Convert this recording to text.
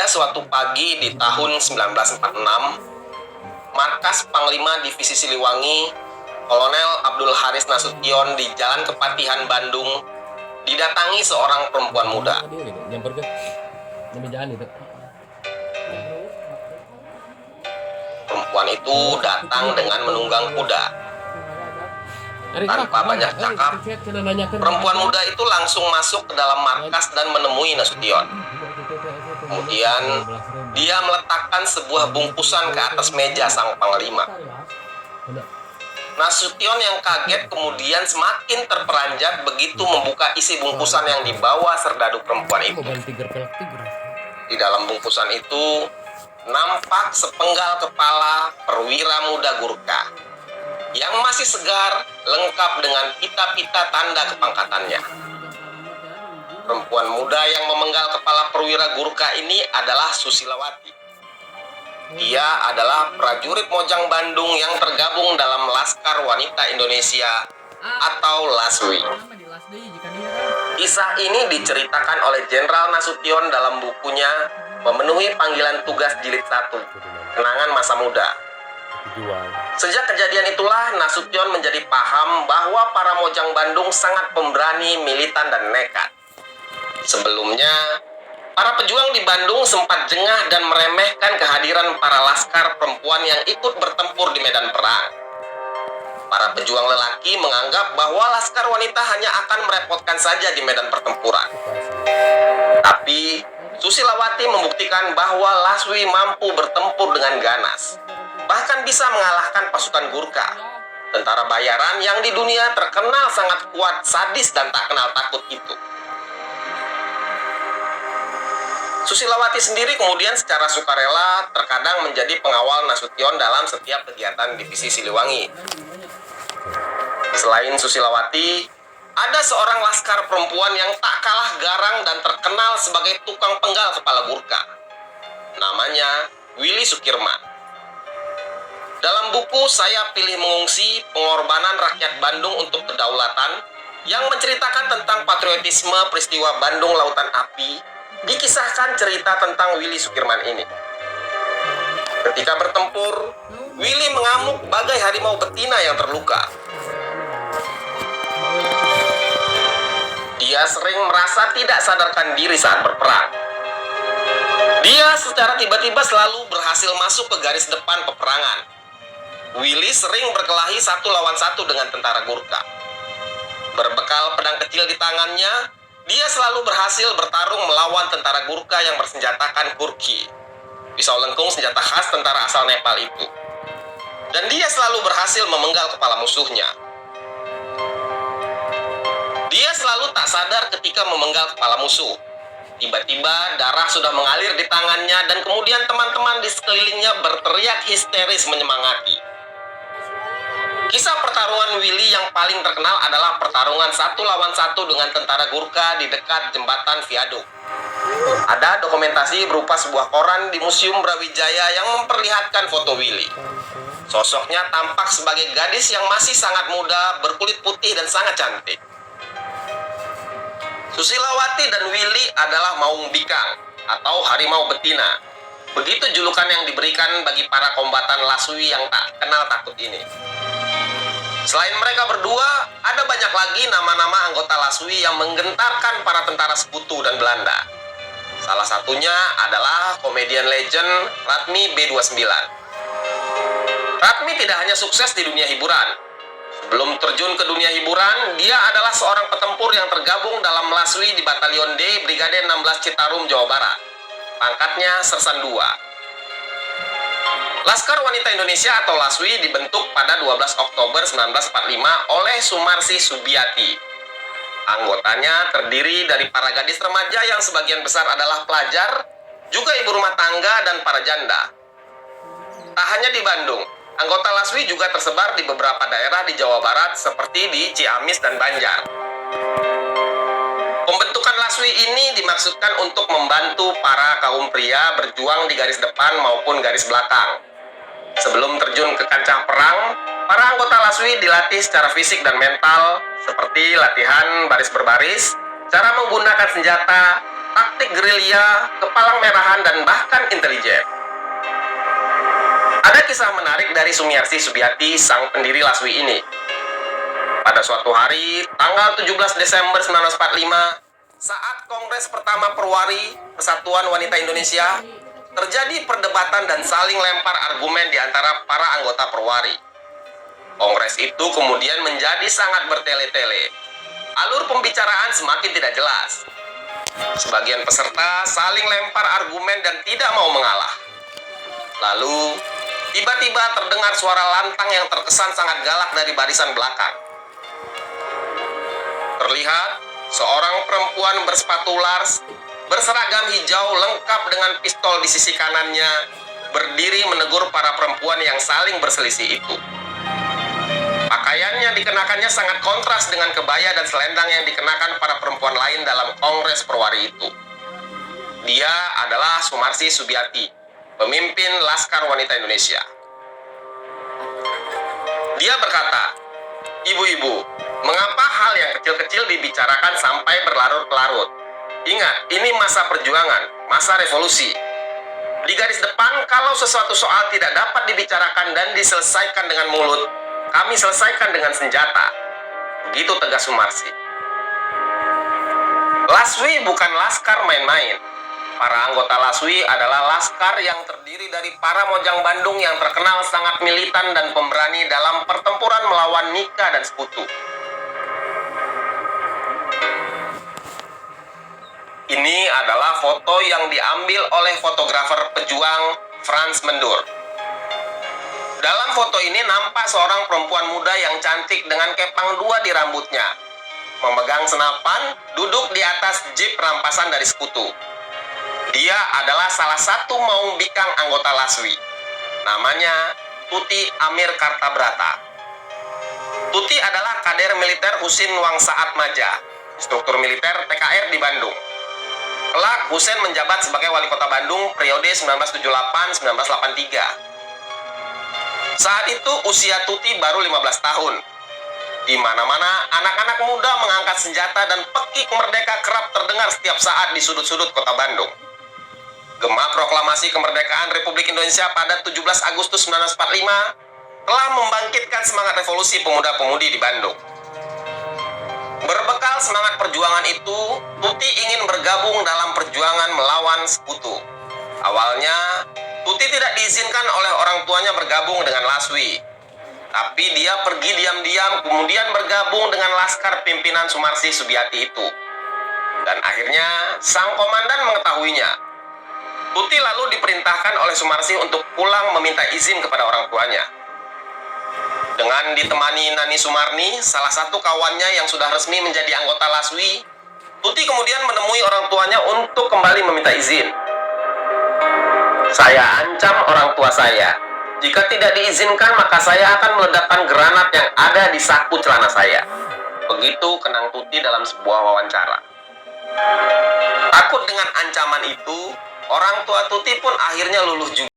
suatu pagi di tahun 1946, markas Panglima Divisi Siliwangi, Kolonel Abdul Haris Nasution di Jalan Kepatihan, Bandung, didatangi seorang perempuan muda. Perempuan itu datang dengan menunggang kuda. Tanpa banyak cakap, perempuan muda itu langsung masuk ke dalam markas dan menemui Nasution. Kemudian, dia meletakkan sebuah bungkusan ke atas meja sang panglima. Nasution yang kaget kemudian semakin terperanjat begitu membuka isi bungkusan yang dibawa serdadu perempuan itu. Di dalam bungkusan itu nampak sepenggal kepala perwira muda Gurkha yang masih segar, lengkap dengan pita-pita tanda kepangkatannya. Perempuan muda yang memenggal kepala perwira Gurkha ini adalah Susilawati. Dia adalah prajurit Mojang Bandung yang tergabung dalam Laskar Wanita Indonesia atau LASWI. Kisah ini diceritakan oleh Jenderal Nasution dalam bukunya Memenuhi Panggilan Tugas Jilid 1, Kenangan Masa Muda. Sejak kejadian itulah Nasution menjadi paham bahwa para Mojang Bandung sangat pemberani, militan, dan nekat. Sebelumnya, para pejuang di Bandung sempat jengah dan meremehkan kehadiran para laskar perempuan yang ikut bertempur di medan perang. Para pejuang lelaki menganggap bahwa laskar wanita hanya akan merepotkan saja di medan pertempuran. Tapi, Susilawati membuktikan bahwa LASWI mampu bertempur dengan ganas, bahkan bisa mengalahkan pasukan Gurkha, tentara bayaran yang di dunia terkenal sangat kuat, sadis, dan tak kenal takut itu. Susilawati sendiri kemudian secara sukarela terkadang menjadi pengawal Nasution dalam setiap kegiatan divisi Siliwangi. Selain Susilawati, ada seorang laskar perempuan yang tak kalah garang dan terkenal sebagai tukang penggal kepala Gurkha. Namanya Willy Sukirman. Dalam buku Saya Pilih Mengungsi, Pengorbanan Rakyat Bandung untuk Kedaulatan, yang menceritakan tentang patriotisme peristiwa Bandung Lautan Api, dikisahkan cerita tentang Willy Sukirman ini. Ketika bertempur, Willy mengamuk bagai harimau betina yang terluka. Dia sering merasa tidak sadarkan diri saat berperang. Dia secara tiba-tiba selalu berhasil masuk ke garis depan peperangan. Willy sering berkelahi 1 lawan 1 dengan tentara Gurkha. Berbekal pedang kecil di tangannya, dia selalu berhasil bertarung melawan tentara Gurkha yang bersenjatakan kurki, pisau lengkung senjata khas tentara asal Nepal itu. Dan dia selalu berhasil memenggal kepala musuhnya. Dia selalu tak sadar ketika memenggal kepala musuh. Tiba-tiba darah sudah mengalir di tangannya dan kemudian teman-teman di sekelilingnya berteriak histeris menyemangati. Kisah pertarungan Willy yang paling terkenal adalah pertarungan 1 lawan 1 dengan tentara Gurkha di dekat jembatan viaduk. Ada dokumentasi berupa sebuah koran di Museum Brawijaya yang memperlihatkan foto Willy. Sosoknya tampak sebagai gadis yang masih sangat muda, berkulit putih dan sangat cantik. Susilawati dan Willy adalah maung bikang atau harimau betina. Begitu julukan yang diberikan bagi para kombatan LASWI yang tak kenal takut ini. Selain mereka berdua, ada banyak lagi nama-nama anggota LASWI yang menggentarkan para tentara sekutu dan Belanda. Salah satunya adalah komedian legend Radmi B29. Radmi tidak hanya sukses di dunia hiburan. Sebelum terjun ke dunia hiburan, dia adalah seorang petempur yang tergabung dalam LASWI di Batalion D, Brigade 16 Citarum, Jawa Barat. Pangkatnya Sersan II. Laskar Wanita Indonesia atau LASWI dibentuk pada 12 Oktober 1945 oleh Sumarsi Subiati. Anggotanya terdiri dari para gadis remaja yang sebagian besar adalah pelajar, juga ibu rumah tangga dan para janda. Tak hanya di Bandung, anggota LASWI juga tersebar di beberapa daerah di Jawa Barat seperti di Ciamis dan Banjar. Pembentukan LASWI ini dimaksudkan untuk membantu para kaum pria berjuang di garis depan maupun garis belakang. Sebelum terjun ke kancah perang, para anggota LASWI dilatih secara fisik dan mental seperti latihan baris berbaris, cara menggunakan senjata, taktik gerilya, kepalang merahan, dan bahkan intelijen. Ada kisah menarik dari Sumiarsi Subiati, sang pendiri LASWI ini. Pada suatu hari, tanggal 17 Desember 1945, saat Kongres pertama Perwari, Persatuan Wanita Indonesia, terjadi perdebatan dan saling lempar argumen di antara para anggota Perwari. Kongres itu kemudian menjadi sangat bertele-tele. Alur pembicaraan semakin tidak jelas. Sebagian peserta saling lempar argumen dan tidak mau mengalah. Lalu, tiba-tiba terdengar suara lantang yang terkesan sangat galak dari barisan belakang. Terlihat seorang perempuan bersepatu lars, berseragam hijau lengkap dengan pistol di sisi kanannya, berdiri menegur para perempuan yang saling berselisih itu. Pakaian yang dikenakannya sangat kontras dengan kebaya dan selendang yang dikenakan para perempuan lain dalam Kongres Perwari itu. Dia adalah Sumarsi Subiati, pemimpin Laskar Wanita Indonesia. Dia berkata, "Ibu-ibu, mengapa hal yang kecil-kecil dibicarakan sampai berlarut-larut? Ingat, ini masa perjuangan, masa revolusi. Di garis depan, kalau sesuatu soal tidak dapat dibicarakan dan diselesaikan dengan mulut, kami selesaikan dengan senjata." Begitu tegas Sumarsi. LASWI bukan laskar main-main. Para anggota LASWI adalah laskar yang terdiri dari para mojang Bandung yang terkenal sangat militan dan pemberani dalam pertempuran melawan Nika dan sekutu. Ini adalah foto yang diambil oleh fotografer pejuang Frans Mendur. Dalam foto ini nampak seorang perempuan muda yang cantik dengan kepang 2 di rambutnya, memegang senapan, duduk di atas jeep rampasan dari sekutu. Dia adalah salah satu maung bikang anggota LASWI. Namanya Tuti Amir Kartabrata. Tuti adalah kader militer Husin Wangsaat Maja, instruktur militer TKR di Bandung. Kelak, Husin menjabat sebagai wali kota Bandung periode 1978-1983. Saat itu usia Tuti baru 15 tahun. Di mana-mana, anak-anak muda mengangkat senjata dan pekik merdeka kerap terdengar setiap saat di sudut-sudut kota Bandung. Gema proklamasi kemerdekaan Republik Indonesia pada 17 Agustus 1945 telah membangkitkan semangat revolusi pemuda-pemudi di Bandung. Berbekal semangat perjuangan itu, Tuti ingin bergabung dalam perjuangan melawan sekutu. Awalnya, Tuti tidak diizinkan oleh orang tuanya bergabung dengan LASWI. Tapi dia pergi diam-diam kemudian bergabung dengan laskar pimpinan Sumarsi Subiati itu. Dan akhirnya, sang komandan mengetahuinya. Tuti lalu diperintahkan oleh Sumarsi untuk pulang meminta izin kepada orang tuanya. Dengan ditemani Nani Sumarni, salah satu kawannya yang sudah resmi menjadi anggota LASWI, Tuti kemudian menemui orang tuanya untuk kembali meminta izin. "Saya ancam orang tua saya. Jika tidak diizinkan, maka saya akan meledakkan granat yang ada di saku celana saya." Begitu kenang Tuti dalam sebuah wawancara. Takut dengan ancaman itu, orang tua Tuti pun akhirnya luluh juga.